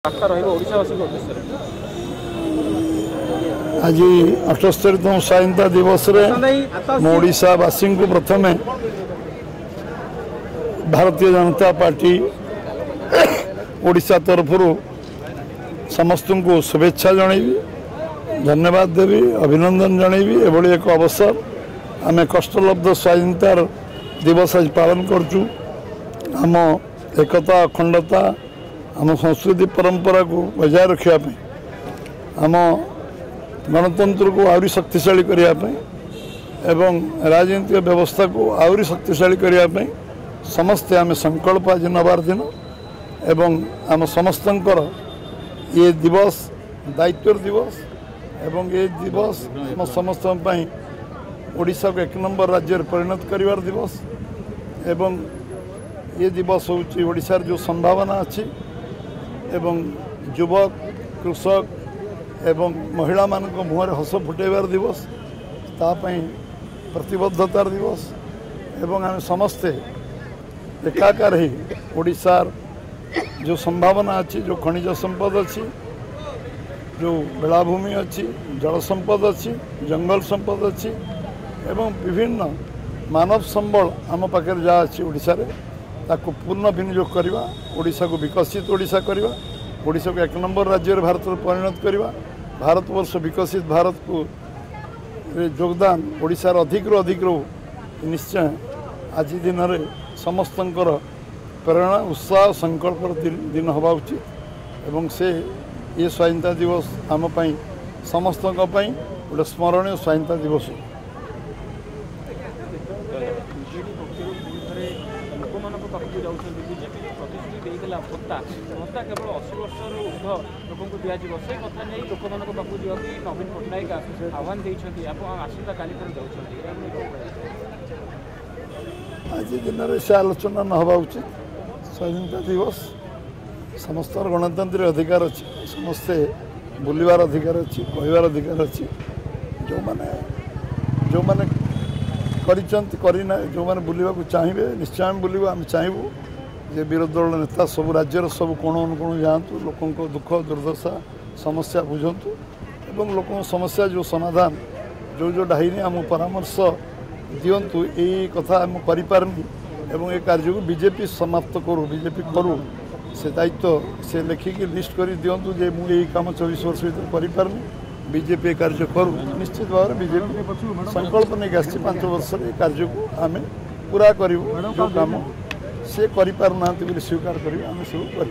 आज 78तम स्वाधीनता दिवस ओडावासी को प्रथम भारतीय जनता पार्टी ओडिशा तरफ समस्त को शुभेच्छा जनइबी धन्यवाद देवी अभिनंदन जनइबी एभली एक अवसर आम कष्टलब्ध स्वाधीनता दिवस आज पालन करचु आम एकता अखंडता आम संस्कृति परंपरा को बजाय रखापी आम गणतंत्र को आहरी शक्तिशाली करने एवं राजनीतिक व्यवस्था को आहरी शक्तिशाली करने समस्ते आम संकल्प आज नबार दिन एवं आम समस्तंकर ये दिवस दायित्व दिवस एवं ये दिवस आम समस्त ओडिशा को एक नंबर राज्य परिणत करिवार दिवस एवं ये दिवस होची ओडिशार जो संभावना अच्छी एवं युवक कृषक एवं महिला मान मुहर हस फुटेबार दिवस तापाई प्रतिबद्धतार दिवस एवं आम समस्ते एकाकार ही ओडिशार जो संभावना अच्छी जो खनिज संपद अच्छी जो बेलाभूमि अच्छी जल संपद अच्छी जंगल संपद अच्छी एवं विभिन्न मानव संबल आम पाखे जहाँ अच्छी ओडिशा रे ताको पूर्ण विनियोग करवा ओडिशा को विकसित ओडिशा करवा ओडिशा को एक नंबर राज्य भारत परिणत करवा भारतवर्ष विकसित भारत को योगदान ओडिशार अधिक निश्चय आज दिन में समस्तंकर प्रेरणा उत्साह संकल्प दिन हवा उचित एवं से ये स्वाधीनता दिवस आम समस्त गोटे स्मरणीय स्वाधीनता दिवस केवल 80 वर्ष ऊर्ध लोक दिज्व से कथा नहीं लोक मान पाक नवीन पट्टनायक आह्वान देते आसंता काली आज दिन में से आलोचना न हवा उचित स्वाधीनता दिवस समस्त गणतंत्र अधिकार अच्छी समस्ते बुलवार अधिकार अच्छी कहबार अधिकार अच्छी जो मैंने करना जो मैंने बुलवा चाहिए निश्चय आम बुलवा आम चाहबू जे विरोधी दल नेता सब राज्यर सब कोण अनुकोण जातु लोकों दुख दुर्दशा समस्या बुझंतु एवं लोकों समस्या जो समाधान जो डाहिनी आम परामर्श दिंतु यही कथा आम करें एवं ये कार्य को बीजेपी समाप्त करूँ बीजेपी करूँ से दायित्व से लिखिकी लिस्ट कर दिंतु जे मुझे काम 24 वर्ष भर करें बीजेपी कार्य करूँ निश्चित भाव में बीजेपी संकल्प नहीं आसी 5 वर्ष कार्य को आम पूरा करूँ जो काम से करिपारना स्वीकार करें आम सब कर